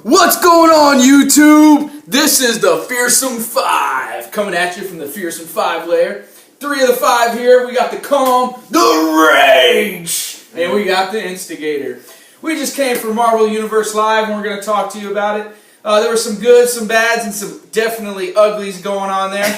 What's going on, YouTube? This is the Fearsome Five, coming at you from the Fearsome Five layer. Three of the five here. We got the Calm, the Rage, and we got the Instigator. We just came from Marvel Universe Live, and we're going to talk to you about it. There were some goods, some bads, and some definitely uglies going on there.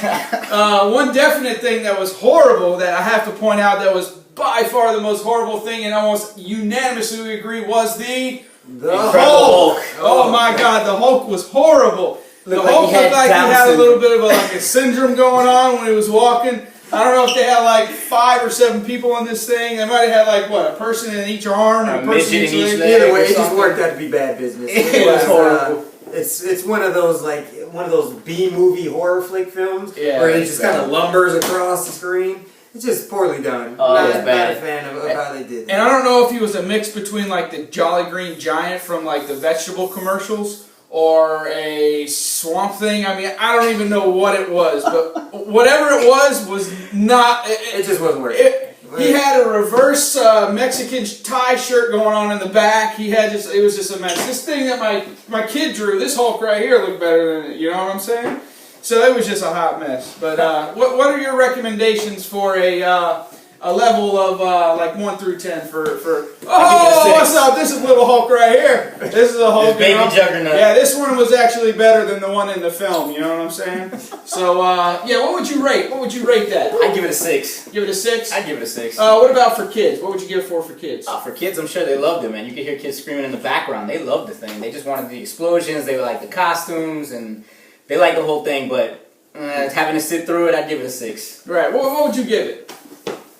One definite thing that was horrible that I have to point out that was by far the most horrible thing, and almost unanimously we agree, was the Hulk. Oh my God, the Hulk was horrible. The Hulk looked like he had a little bit of a syndrome going on when he was walking. I don't know if they had like 5 or 7 people in this thing. They might have had like what, a person in each arm, a person in each leg. Either way, it just worked out to be bad business. It was horrible. It's one of those B-movie horror flick films where it just kind of lumbers across the screen. It's just poorly done. Not a fan of how they did that. And I don't know if he was a mix between like the Jolly Green Giant from like the vegetable commercials or a Swamp Thing. I mean, I don't even know what it was, but whatever it was not. It just wasn't working. He had a reverse Mexican tie shirt going on in the back. It was just a mess. This thing that my kid drew, this Hulk right here, looked better than it. You know what I'm saying? So it was just a hot mess. But what are your recommendations for a level of like 1 through 10 for? Oh, what's up? This is little Hulk right here. This is a Hulk. Baby Juggernaut. Yeah, this one was actually better than the one in the film. You know what I'm saying? So yeah, what would you rate? What would you rate that? I'd give it a 6. Give it a 6. I'd give it a 6. What about for kids? What would you give it for kids? For kids, I'm sure they loved it, man. You could hear kids screaming in the background. They loved the thing. They just wanted the explosions. They liked the costumes and. They like the whole thing, but having to sit through it, I'd give it a 6. Right. What would you give it?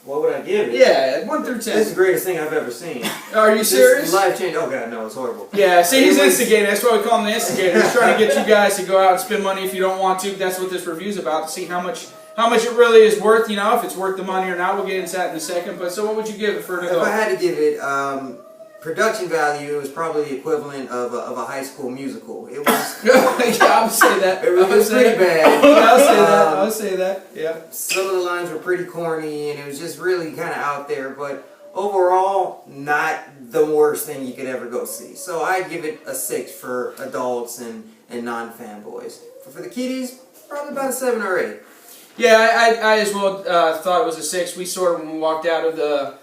What would I give it? Yeah, 1 through 10. This is the greatest thing I've ever seen. Are you serious? Life change. Oh God, no, it's horrible. Yeah, see, he's instigating. That's why we call him the Instigator. He's trying to get you guys to go out and spend money if you don't want to. That's what this review's about, to see how much it really is worth. You know, if it's worth the money or not. We'll get into that in a second. But so, what would you give it for an adult? If I had to give it. Production value is probably the equivalent of a high school musical. It was. Yeah, I would say that. It was pretty bad. Yeah, I'll say that. I'll say that. Yeah. Some of the lines were pretty corny, and it was just really kind of out there. But overall, not the worst thing you could ever go see. So I'd give it a 6 for adults and non-fanboys. For the kiddies, probably about a 7 or 8. Yeah, I as well thought it was a 6. We sort of, when we walked out of the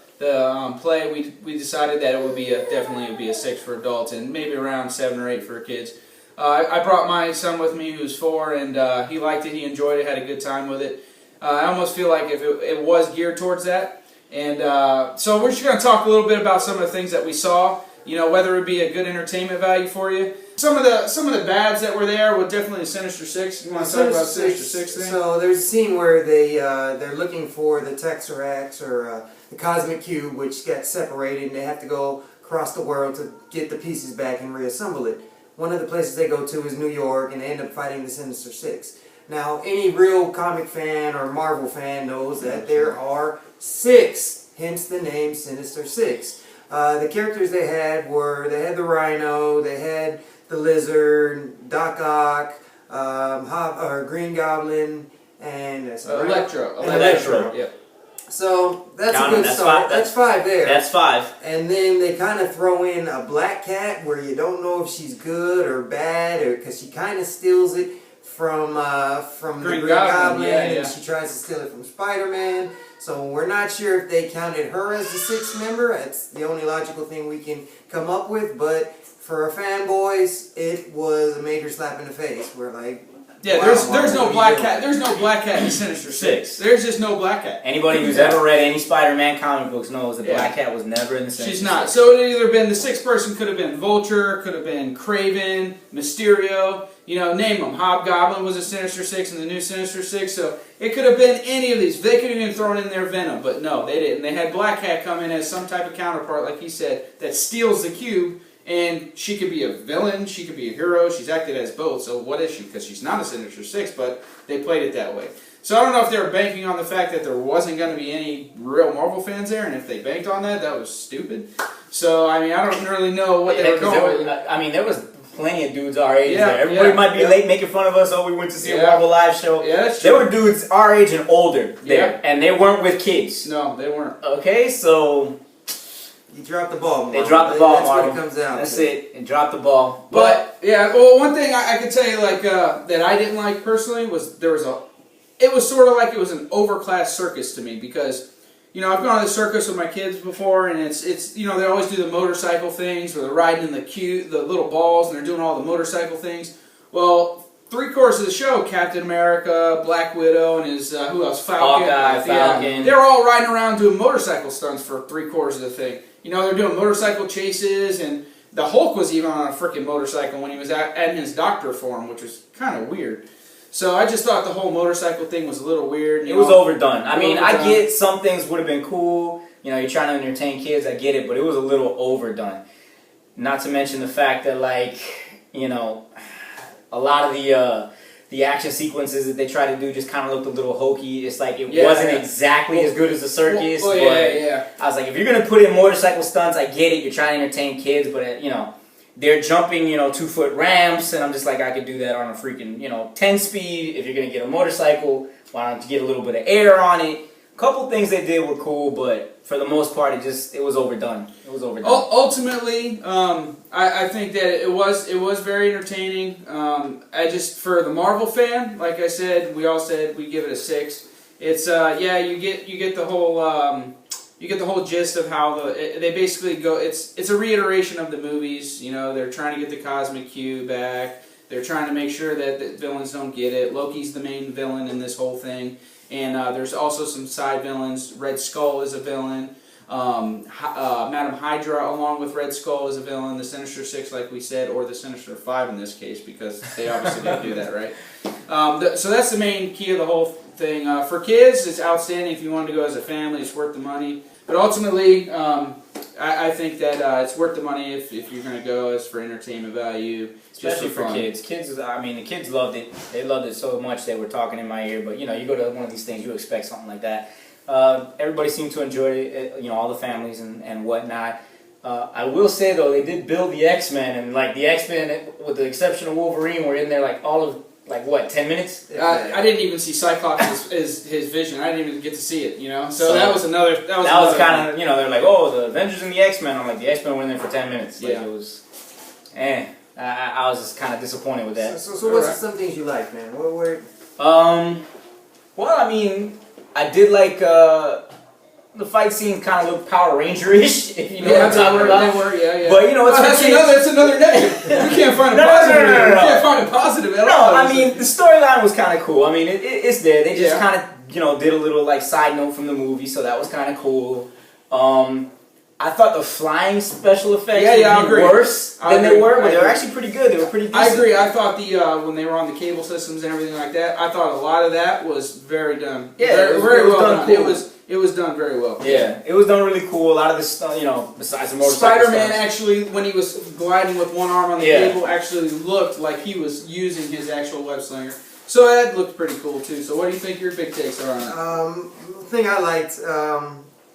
play, we decided that it would be definitely a 6 for adults and maybe around 7 or 8 for kids. I brought my son with me who's 4, and he liked it, he enjoyed it, had a good time with it. I almost feel like if it was geared towards that. And so we're just going to talk a little bit about some of the things that we saw, you know, whether it be a good entertainment value for you. Some of the bads that were there were definitely Sinister Six. You want to talk about Sinister Six thing? So there's a scene where they're looking for the Tesseract or the Cosmic Cube, which got separated, and they have to go across the world to get the pieces back and reassemble it. One of the places they go to is New York, and they end up fighting the Sinister Six. Now, any real comic fan or Marvel fan knows that there are 6, hence the name Sinister Six. The characters they had the Rhino, they had the Lizard, Doc Ock, Green Goblin, and Electro. Yep. So that's a good start. That's 5 there. That's 5. And then they kind of throw in a Black Cat where you don't know if she's good or bad, or because she kind of steals it from the Green Goblin, and she tries to steal it from Spider-Man. So we're not sure if they counted her as the 6th member. It's the only logical thing we can come up with. But for our fanboys, it was a major slap in the face. We're like. Yeah, there's no Black Cat. There's no Black Cat in Sinister Six. There's just no Black Cat. Anybody who's ever read any Spider-Man comic books knows that Black Cat was never in the Sinister Six. She's not. So it either been the 6th person could have been Vulture, could have been Kraven, Mysterio. You know, name them. Hobgoblin was a Sinister Six in the new Sinister Six. So it could have been any of these. They could have even thrown in their Venom, but no, they didn't. They had Black Cat come in as some type of counterpart, like he said, that steals the cube. And she could be a villain, she could be a hero, she's acted as both, so what is she? Because she's not a Sinister Six, but they played it that way. So I don't know if they were banking on the fact that there wasn't going to be any real Marvel fans there, and if they banked on that, that was stupid. So, I mean, I don't really know what they were going with. There was plenty of dudes our age there. Everybody might be late making fun of us, we went to see a Marvel live show. Yeah, that's true. There were dudes our age and older there, and they weren't with kids. No, they weren't. Okay, so... You dropped the ball, Marvel. They dropped the ball, That's Marvel. what it comes down That's to. it. And dropped the ball. But yeah, well, one thing I can tell you like that I didn't like personally was it was sort of like it was an overclass circus to me because you know I've gone to the circus with my kids before and it's you know they always do the motorcycle things where they're riding in the little balls and they're doing all the motorcycle things. Well, 3/4 of the show, Captain America, Black Widow, and his who else? Falcon. Hawkeye, Falcon. They're all riding around doing motorcycle stunts for 3/4 of the thing. You know, they're doing motorcycle chases, and the Hulk was even on a freaking motorcycle when he was in his doctor form, which was kind of weird. So I just thought the whole motorcycle thing was a little weird. It was overdone. I mean, I Overdone. get some things would have been cool. You know, you're trying to entertain kids. I get it, but it was a little overdone. Not to mention the fact that, like, you know, a lot of the action sequences that they try to do just kind of looked a little hokey. It's like it wasn't exactly as good as the circus. Well, but yeah. I was like, if you're gonna put in motorcycle stunts, I get it. You're trying to entertain kids, but you know, they're jumping 2-foot ramps, and I'm just like, I could do that on a freaking 10 speed. If you're gonna get a motorcycle, why don't you get a little bit of air on it? A couple things they did were cool, but for the most part, it was overdone. It was overdone. Ultimately, I think that it was very entertaining. I just for the Marvel fan, like I said, we all said we give it a 6. It's you get the whole gist of how they basically go. It's a reiteration of the movies. You know, they're trying to get the Cosmic Cube back. They're trying to make sure that the villains don't get it. Loki's the main villain in this whole thing. And there's also some side villains. Red Skull is a villain. Madam Hydra, along with Red Skull, is a villain. The Sinister Six, like we said, or the Sinister Five in this case, because they obviously didn't do that, right? So that's the main key of the whole thing. For kids, it's outstanding. If you wanted to go as a family, it's worth the money. But ultimately, I think that it's worth the money if you're going to go as for entertainment value. Especially for fun. kids. I mean, the kids loved it. They loved it so much they were talking in my ear. But, you go to one of these things, you expect something like that. Everybody seemed to enjoy it, all the families and whatnot. I will say, though, they did build the X-Men. And, like, the X-Men, with the exception of Wolverine, were in there, like, all of, 10 minutes? I didn't even see Cyclops' his vision. I didn't even get to see it, So that was another. That was kind of, they're like, oh, the Avengers and the X-Men. I'm like, the X-Men were in there for 10 minutes. Like, Yeah. it was, I was just kind of disappointed with that. So what's some things you like, man? Well, I mean, I did like the fight scenes kind of look Power Ranger-ish, if you know what I'm talking about. They were, yeah. But it's that's another negative. We can't find a No. positive. We can't find a positive at all. No, I mean the storyline was kind of cool. I mean it's there. They just kind of did a little side note from the movie, so that was kind of cool. I thought the flying special effects would be worse than they were, but they were actually pretty good. They were pretty decent. I agree. I thought when they were on the cable systems and everything like that, I thought a lot of that was very done. Yeah, very well done. Cool. It was done very well. Yeah, it was done really cool. A lot of this stuff, besides the motorcycle Spider-Man stunts. actually, when he was gliding with one arm on the Yeah. cable, actually looked like he was using his actual web slinger. So that looked pretty cool too. So what do you think your big takes are on it? The thing I liked,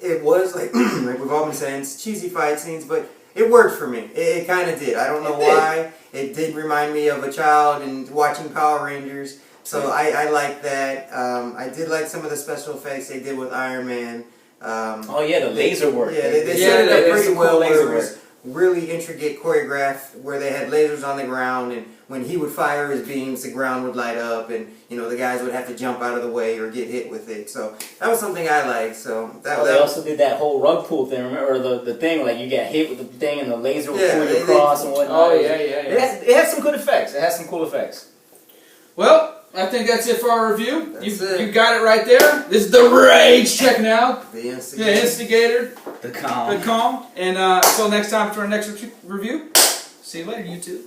it was like we've all been saying, it's cheesy fight scenes, but it worked for me. It kind of did. I don't know why. It did remind me of a child and watching Power Rangers. So I like that. I did like some of the special effects they did with Iron Man. The laser work. Yeah, they set it up pretty well. Where it was really intricate choreographed, where they had lasers on the ground, and when he would fire his beams, the ground would light up, and the guys would have to jump out of the way or get hit with it. So that was something I liked. So they also did that whole rug pull thing, remember? Or the thing like you get hit with the thing and the laser would pull you across and whatnot. Oh yeah. It had some good effects. It had some cool effects. Well, I think that's it for our review. That's it. You got it right there. This is The Rage checking out. The Yeah, Instigator. The calm. And until next time for our next review, see you later, YouTube.